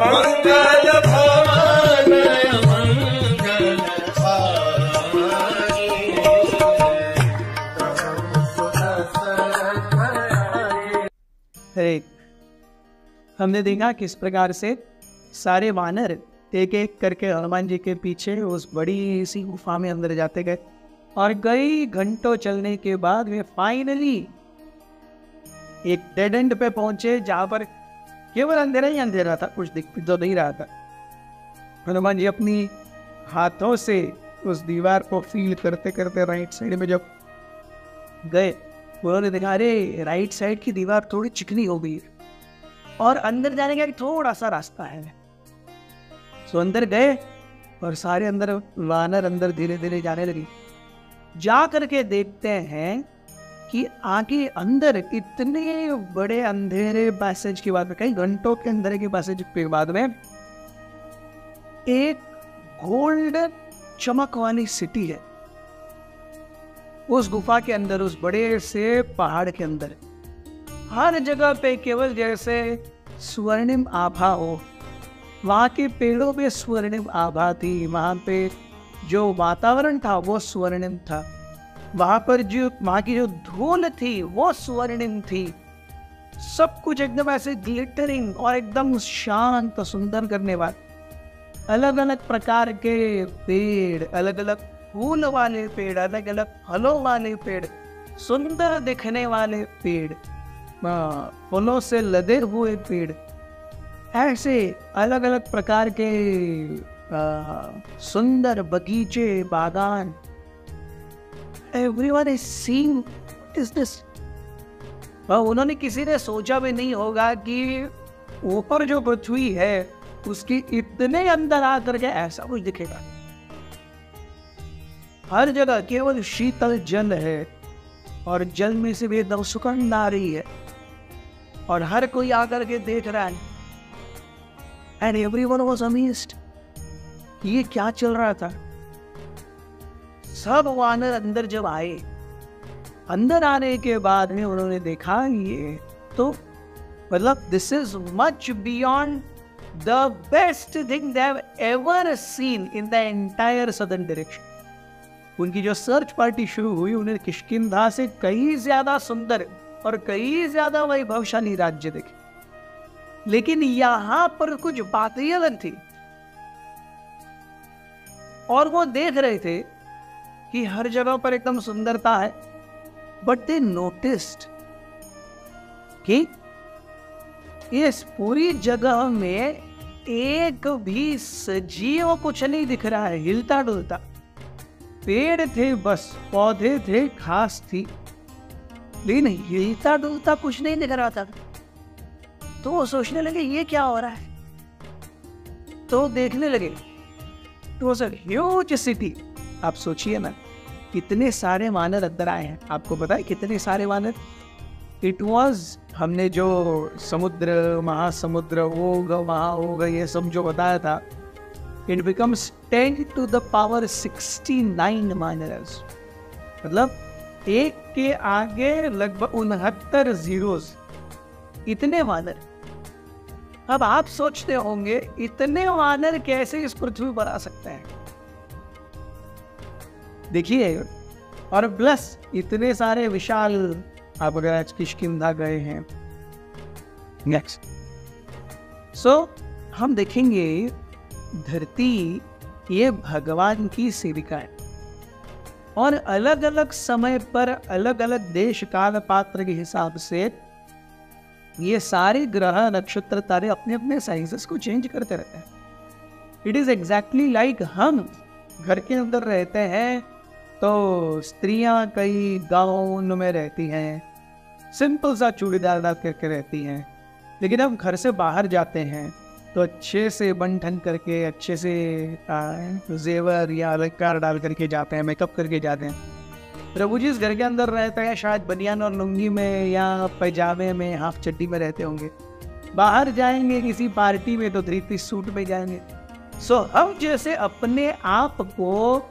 मंगल भवन हरे। हमने देखा किस प्रकार से सारे वानर एक एक करके हनुमान जी के पीछे उस बड़ी सी गुफा में अंदर जाते गए और कई घंटों चलने के बाद वे फाइनली एक डेड एंड पे पहुंचे जहां पर केवल अंधेरा ही अंधेरा था, कुछ दिख तो नहीं रहा था। हनुमान जी अपनी हाथों से उस दीवार को फील करते करते राइट साइड में जब गए, उन्होंने देखा अरे राइट साइड की दीवार थोड़ी चिकनी हो गई और अंदर जाने का थोड़ा सा रास्ता है। तो अंदर गए और सारे अंदर वानर अंदर धीरे धीरे जाने लगे। जा करके देखते हैं कि आगे अंदर इतने बड़े अंधेरे पैसेज के बाद में, कई घंटों के अंदर के पैसेज के बाद में, एक गोल्डन चमक वाली सिटी है उस गुफा के अंदर, उस बड़े से पहाड़ के अंदर। हर जगह पे केवल जैसे स्वर्णिम आभा हो, वहाँ के पेड़ों पे स्वर्णिम आभा थी, वहाँ पे जो वातावरण था वो स्वर्णिम था, वहाँ पर जो वहाँ की जो धूल थी वो स्वर्णिम थी। सब कुछ एकदम ऐसे ग्लिटरिंग और एकदम शांत सुंदर करने वाले। अलग अलग प्रकार के पेड़, अलग अलग फूल वाले पेड़, अलग अलग फलों वाले पेड़, सुंदर दिखने वाले पेड़, फलों से लदे हुए पेड़, ऐसे अलग अलग प्रकार के सुंदर बगीचे, बागान। Everyone is seeing what is this? उन्होंने किसी ने सोचा भी नहीं होगा कि ऊपर जो पृथ्वी है उसके इतने अंदर आकर के ऐसा कुछ दिखेगा। हर जगह केवल शीतल जल है और जल में से भी एकदम सुगंध आ रही है और हर कोई आकर के देख रहा है। एंड एवरीवन वाज अमेज्ड, ये क्या चल रहा था। सब वानर अंदर जब आए, अंदर आने के बाद में उन्होंने देखा ये तो मतलब this is much beyond the best thing they have ever seen in the entire southern direction. उनकी जो सर्च पार्टी शुरू हुई, उन्हें किष्किंधा से कई ज्यादा सुंदर और कई ज्यादा वैभवशाली राज्य देखे, लेकिन यहां पर कुछ बातें अलग थी। और वो देख रहे थे कि हर जगह पर एकदम सुंदरता है, बट दे नोटिस्ड कि इस पूरी जगह में एक भी सजीव कुछ नहीं दिख रहा है, हिलता डुलता। पेड़ थे बस, पौधे थे, घास थी, लेकिन हिलता डुलता कुछ नहीं दिख रहा था। तो वो सोचने लगे ये क्या हो रहा है। तो देखने लगे तो सर ह्यूज सिटी। आप सोचिए ना, कितने सारे वानर अंदर आए हैं। आपको पता है कितने सारे वानर? इट वॉज, हमने जो समुद्र, महासमुद्र होगा, वहाँ होगा, ये सब जो बताया था, it becomes 10 to the power 69 वानरस। मतलब एक के आगे लगभग 69 जीरोस, इतने वानर। अब आप सोचते होंगे इतने वानर कैसे इस पृथ्वी पर आ सकते हैं। देखिए, और प्लस इतने सारे विशाल, आप अगर आज किष्किंधा गए हैं, नेक्स्ट हम देखेंगे धरती ये भगवान की सेविका है और अलग अलग समय पर अलग अलग देश काल पात्र के हिसाब से ये सारे ग्रह, नक्षत्र, तारे अपने अपने साइजेस को चेंज करते रहते हैं। इट इज एग्जैक्टली लाइक हम घर के अंदर रहते हैं तो स्त्रियां कई गाउन में रहती हैं, सिंपल सा चूड़ीदार डाल करके रहती हैं, लेकिन हम घर से बाहर जाते हैं तो अच्छे से बन ठन करके, अच्छे से जेवर या अलंकार डाल करके जाते हैं, मेकअप करके जाते हैं। प्रभु जी इस घर के अंदर रहते हैं शायद बनियान और लुंगी में या पैजामे में, हाफ चड्डी में रहते होंगे। बाहर जाएंगे किसी पार्टी में तो 3-piece सूट में जाएंगे। हम जैसे अपने आप को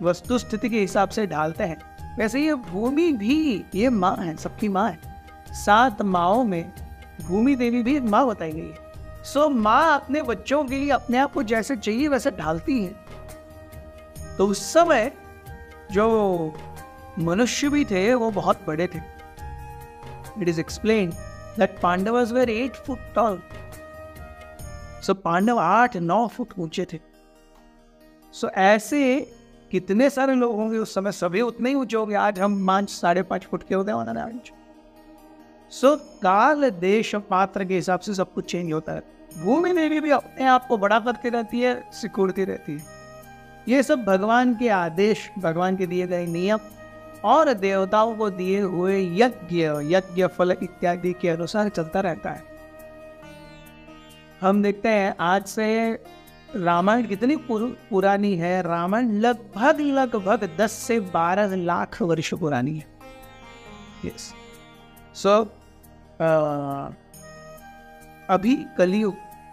वस्तु स्थिति के हिसाब से ढालते हैं, वैसे ये भूमि भी, ये माँ है, सबकी माँ है। 7 माँओं में भूमि देवी भी माँ बताई गई है। सो माँ अपने बच्चों के लिए अपने आप को जैसे चाहिए वैसे ढालती है। तो उस समय जो मनुष्य भी थे वो बहुत बड़े थे। It is explained that Pandavas were 8 foot tall. So Pandav 8-9 foot ऊंचे थे। सो ऐसे कितने सारे लोग होंगे उस समय, सभी उतने ही ऊंचे होंगे। आज हम 5-5.5 फुट के होते हैं। सो काल देश पात्र के हिसाब से सब कुछ चेंज होता है। भूमि देवी भी अपने आप को बड़ा करती रहती है, सिकुड़ती रहती है। ये सब भगवान के आदेश, भगवान के दिए गए नियम और देवताओं को दिए हुए यज्ञ फल इत्यादि के अनुसार चलता रहता है। हम देखते हैं आज से रामायण कितनी पुरानी है। रामायण लगभग 10 से 12 लाख वर्ष पुरानी है। यस। सो अभी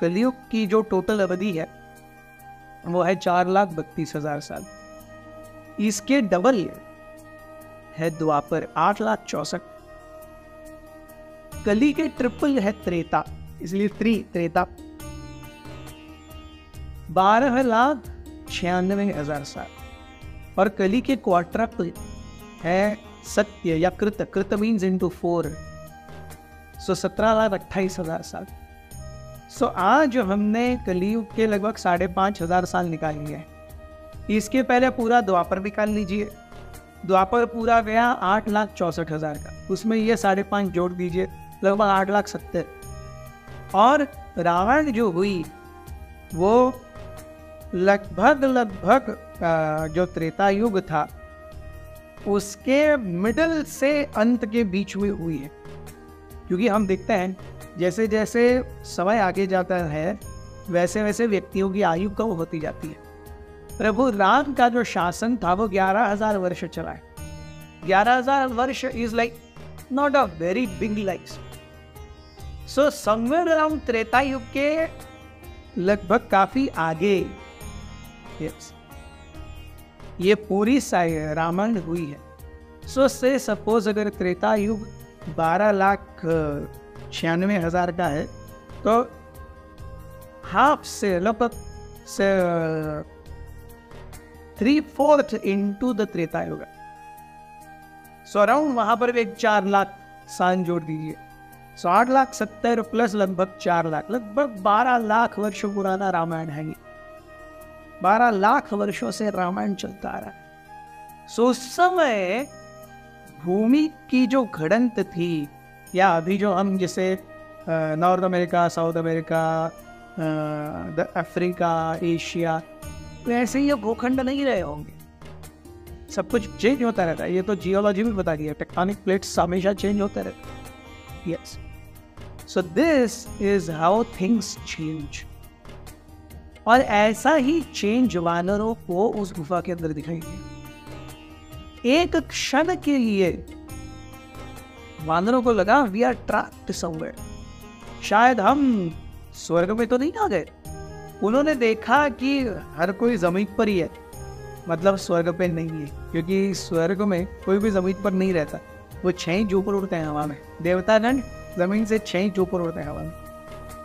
कलयुग की जो टोटल अवधि है वो है 4,32,000 साल। इसके डबल है द्वापर 8,64,000। कली के ट्रिपल है त्रेता, इसलिए त्रेता 12,96,000 साल। और कली के क्वाड्रपल है सत्य या कृत मीन्स इनटू 4, सो 17,28,000 साल। सो आज हमने कलियुग के लगभग 5,500 साल निकाल लिए हैं। इसके पहले पूरा द्वापर निकाल लीजिए। द्वापर पूरा गया 8,64,000 का, उसमें ये 5.5 जोड़ दीजिए, लगभग 8,70,000। और रावण जो हुई वो लगभग जो त्रेता युग था उसके मिडल से अंत के बीच में हुई है। क्योंकि हम देखते हैं जैसे जैसे समय आगे जाता है वैसे वैसे व्यक्तियों की आयु कम होती जाती है। प्रभु राम का जो शासन था वो 11,000 वर्ष चला है। 11,000 वर्ष is like not a very big life. So somewhere around Treta युग के लगभग काफी आगे ये पूरी रामायण हुई है। सो से सपोज अगर त्रेता युग 12,96,000 का है तो हाफ से लगभग 3/4 इंटू द त्रेता युग। सो अराउंड वहां पर भी एक 4 लाख साल जोड़ दीजिए। सो 8,70,000 प्लस लगभग 4 लाख, लगभग 12 लाख वर्ष पुराना रामायण है। 12 लाख वर्षों से रामायण चलता आ रहा है। सो उस समय भूमि की जो घड़ंत थी, या अभी जो हम जैसे north America, south America, Africa, Asia, वैसे ये भूखंड नहीं रहे होंगे। सब कुछ चेंज होता रहता है। ये तो जियोलॉजी भी बता दिया, टेक्टोनिक प्लेट्स हमेशा चेंज होते रहते हैं। Yes, so this is how things change. और ऐसा ही चेंज वानरों को उस गुफा के अंदर दिखाई दिया। एक क्षण के लिए वानरों को लगा वी आर ट्रैप्ड समवेयर, शायद हम स्वर्ग में तो नहीं आ गए। उन्होंने देखा कि हर कोई जमीन पर ही है, मतलब स्वर्ग पे नहीं है, क्योंकि स्वर्ग में कोई भी जमीन पर नहीं रहता। वो 6 इंच ऊपर उड़ते हैं हवा में। देवतागण जमीन से 6 इंच ऊपर उड़ते हैं हवा में।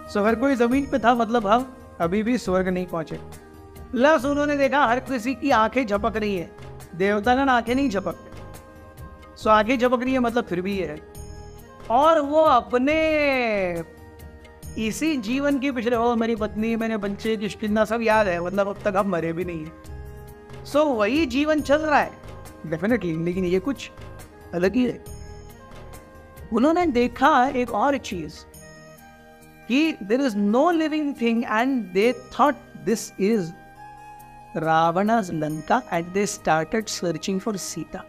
सो हर कोई जमीन पे था, मतलब हम अभी भी स्वर्ग नहीं पहुंचे। प्लस उन्होंने देखा हर किसी की आंखें झपक रही है। देवतागण आंखें नहीं झपकते। सो आंखें झपक रही है मतलब फिर भी ये है। और वो अपने इसी जीवन के पिछले, वो मेरी पत्नी, मेरे बच्चे, कितना सब याद है, मतलब अब तक हम मरे भी नहीं है। सो वही जीवन चल रहा है डेफिनेटली, लेकिन ये कुछ अलग ही है। उन्होंने देखा एक और चीज कि there is no living thing and they thought this is Ravana's Lanka and they started searching for Sita.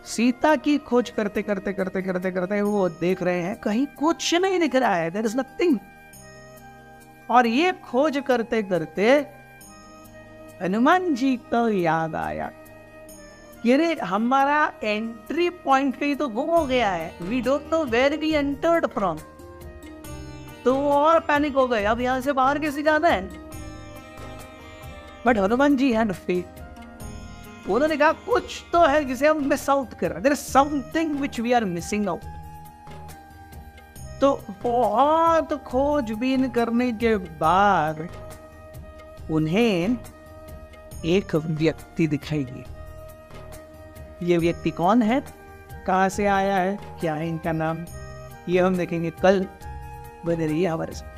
Sita की खोज करते करते करते करते करते वो देख रहे हैं कहीं कुछ नहीं दिख रहा है, देयर इज नथिंग। और ये खोज करते करते हनुमान जी को याद आया कि अरे हमारा एंट्री पॉइंट कहीं तो गुम हो गया है, we don't know where we entered from. तो वो और पैनिक हो गए, अब यहां से बाहर कैसे जाना है। But Hanuman ji had faith. उन्होंने कहा कुछ तो है जिसे हम मिस आउट कर रहे हैं, there is something which we are missing out. तो बहुत खोजबीन करने के बाद उन्हें एक व्यक्ति दिखाई दिया। ये व्यक्ति कौन है, कहाँ से आया है, क्या है इनका नाम, ये हम देखेंगे कल। बने रहिए हमारे साथ।